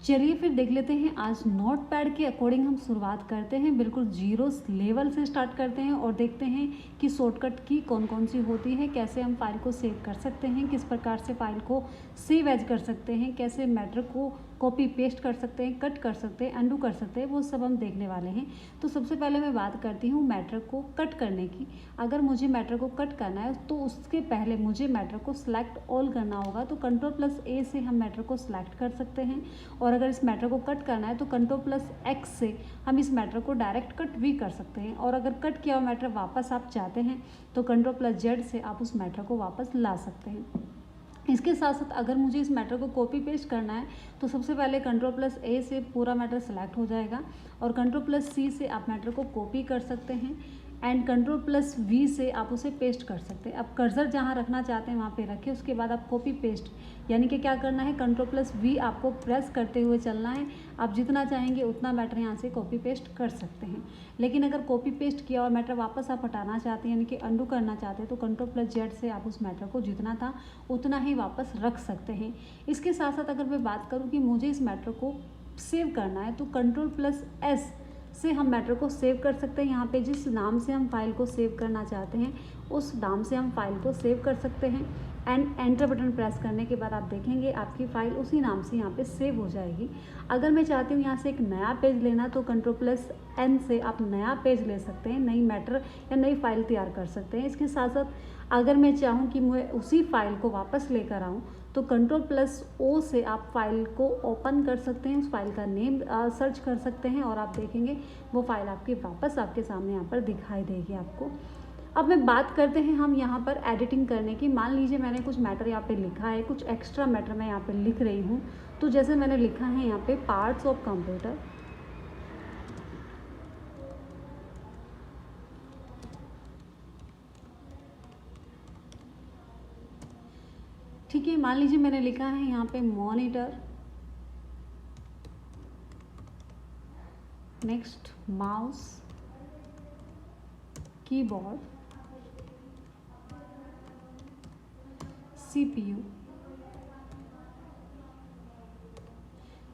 चलिए फिर देख लेते हैं। आज नोट पैड के अकॉर्डिंग हम शुरुआत करते हैं, बिल्कुल जीरो लेवल से स्टार्ट करते हैं और देखते हैं कि शॉर्टकट की कौन कौन सी होती है, कैसे हम फाइल को सेव कर सकते हैं, किस प्रकार से फाइल को सेव एज कर सकते हैं, कैसे मैटर को कॉपी पेस्ट कर सकते हैं, कट कर सकते हैं, अंडू कर सकते हैं, वो सब हम देखने वाले हैं। तो सबसे पहले मैं बात करती हूँ मैटर को कट करने की। अगर मुझे मैटर को कट करना है तो उसके पहले मुझे मैटर को सिलेक्ट ऑल करना होगा। तो Ctrl+A से हम मैटर को सिलेक्ट कर सकते हैं, और अगर इस मैटर को कट करना है तो Ctrl+X से हम इस मैटर को डायरेक्ट कट भी कर सकते हैं। और अगर कट किया हुआ मैटर वापस आप चाहते हैं तो Ctrl+Z से आप उस मैटर को वापस ला सकते हैं। इसके साथ साथ अगर मुझे इस मैटर को कॉपी पेस्ट करना है तो सबसे पहले Ctrl+A से पूरा मैटर सेलेक्ट हो जाएगा, और Ctrl+C से आप मैटर को कॉपी कर सकते हैं, एंड Ctrl+V से आप उसे पेस्ट कर सकते हैं। अब कर्सर जहाँ रखना चाहते हैं वहाँ पे रखिए, उसके बाद आप कॉपी पेस्ट यानी कि क्या करना है, Ctrl+V आपको प्रेस करते हुए चलना है। आप जितना चाहेंगे उतना मैटर यहाँ से कॉपी पेस्ट कर सकते हैं। लेकिन अगर कॉपी पेस्ट किया और मैटर वापस आप हटाना चाहते हैं यानी कि अंडू करना चाहते हैं तो Ctrl+Z से आप उस मैटर को जितना था उतना ही वापस रख सकते हैं। इसके साथ साथ अगर मैं बात करूँ कि मुझे इस मैटर को सेव करना है तो Ctrl+S से हम मैटर को सेव कर सकते हैं। यहाँ पे जिस नाम से हम फाइल को सेव करना चाहते हैं उस नाम से हम फाइल को सेव कर सकते हैं, एंड एंटर बटन प्रेस करने के बाद आप देखेंगे आपकी फ़ाइल उसी नाम से यहाँ पे सेव हो जाएगी। अगर मैं चाहती हूँ यहाँ से एक नया पेज लेना तो Ctrl+N से आप नया पेज ले सकते हैं, नई मैटर या नई फाइल तैयार कर सकते हैं। इसके साथ साथ अगर मैं चाहूँ कि मैं उसी फाइल को वापस लेकर आऊँ तो Ctrl+O से आप फाइल को ओपन कर सकते हैं, उस फाइल का नेम सर्च कर सकते हैं और आप देखेंगे वो फाइल आपकी वापस आपके सामने यहाँ पर दिखाई देगी आपको। अब मैं बात करते हैं हम यहाँ पर एडिटिंग करने की। मान लीजिए मैंने कुछ मैटर यहाँ पे लिखा है, कुछ एक्स्ट्रा मैटर मैं यहाँ पे लिख रही हूँ। तो जैसे मैंने लिखा है यहाँ पे पार्ट्स ऑफ कंप्यूटर, ठीक है। मान लीजिए मैंने लिखा है यहाँ पे monitor, next mouse, keyboard, CPU,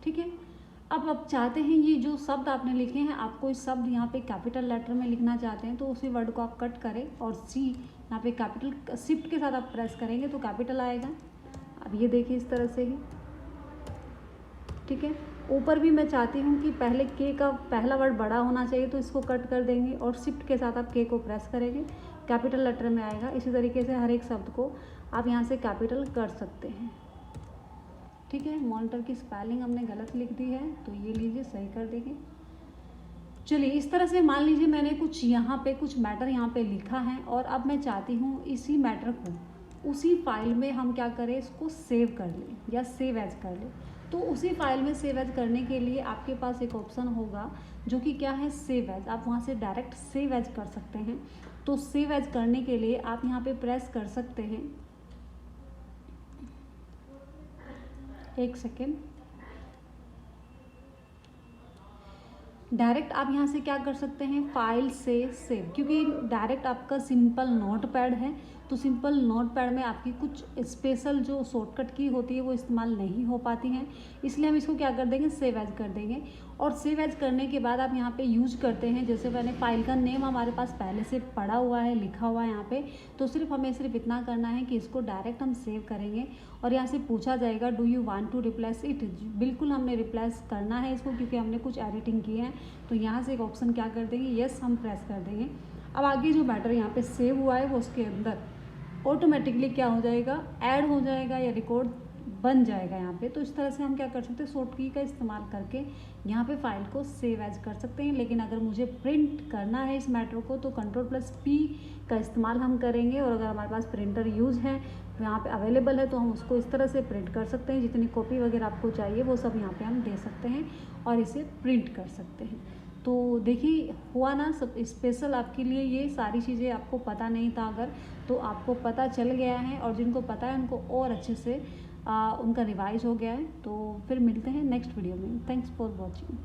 ठीक है। अब आप चाहते हैं ये जो शब्द आपने लिखे हैं आपको इस शब्द यहाँ पे कैपिटल लेटर में लिखना चाहते हैं तो उसी वर्ड को आप कट करें और C यहाँ पे कैपिटल शिफ्ट के साथ आप प्रेस करेंगे तो कैपिटल आएगा। अब ये देखिए इस तरह से ही, ठीक है। ऊपर भी मैं चाहती हूँ कि पहले K का पहला वर्ड बड़ा होना चाहिए तो इसको कट कर देंगे और शिफ्ट के साथ आप K को प्रेस करेंगे, कैपिटल लेटर में आएगा। इसी तरीके से हर एक शब्द को आप यहाँ से कैपिटल कर सकते हैं, ठीक है। मॉनिटर की स्पेलिंग हमने गलत लिख दी है तो ये लीजिए सही कर देंगे। चलिए इस तरह से मान लीजिए मैंने कुछ यहाँ पे कुछ मैटर यहाँ पे लिखा है और अब मैं चाहती हूँ इसी मैटर को उसी फाइल में हम क्या करें, इसको सेव कर लें या सेव एज कर लें। तो उसी फाइल में सेव एज करने के लिए आपके पास एक ऑप्शन होगा जो कि क्या है, सेव एज। आप वहाँ से डायरेक्ट सेव एज कर सकते हैं। तो सेव एज करने के लिए आप यहाँ पे प्रेस कर सकते हैं, एक सेकेंड, डायरेक्ट आप यहाँ से क्या कर सकते हैं, फाइल से सेव। क्योंकि डायरेक्ट आपका सिंपल नोट पैड है तो सिंपल नोट पैड में आपकी कुछ स्पेशल जो शॉर्टकट की होती है वो इस्तेमाल नहीं हो पाती हैं, इसलिए हम इसको क्या कर देंगे, सेव एज कर देंगे। और सेव एज करने के बाद आप यहाँ पे यूज करते हैं, जैसे मैंने फाइल का नेम हमारे पास पहले से पड़ा हुआ है, लिखा हुआ है यहाँ पे, तो हमें सिर्फ इतना करना है कि इसको डायरेक्ट हम सेव करेंगे और यहाँ से पूछा जाएगा do you want to replace it. बिल्कुल हमने रिप्लेस करना है इसको क्योंकि हमने कुछ एडिटिंग की है। तो यहाँ से एक ऑप्शन क्या कर देंगे, येस हम प्रेस कर देंगे। अब आगे जो मैटर यहाँ पे सेव हुआ है वो उसके अंदर ऑटोमेटिकली क्या हो जाएगा, ऐड हो जाएगा या रिकॉर्ड बन जाएगा यहाँ पे। तो इस तरह से हम क्या कर सकते हैं, शॉर्ट की का इस्तेमाल करके यहाँ पे फाइल को सेव एज कर सकते हैं। लेकिन अगर मुझे प्रिंट करना है इस मैटर को तो Ctrl+P का इस्तेमाल हम करेंगे, और अगर हमारे पास प्रिंटर यूज़ है यहाँ पे अवेलेबल है तो हम उसको इस तरह से प्रिंट कर सकते हैं। जितनी कॉपी वगैरह आपको चाहिए वो सब यहाँ पे हम दे सकते हैं और इसे प्रिंट कर सकते हैं। तो देखिए हुआ ना सब स्पेशल आपके लिए, ये सारी चीज़ें आपको पता नहीं था अगर, तो आपको पता चल गया है, और जिनको पता है उनको और अच्छे से उनका रिवाइज हो गया है। तो फिर मिलते हैं नेक्स्ट वीडियो में। Thanks for watching.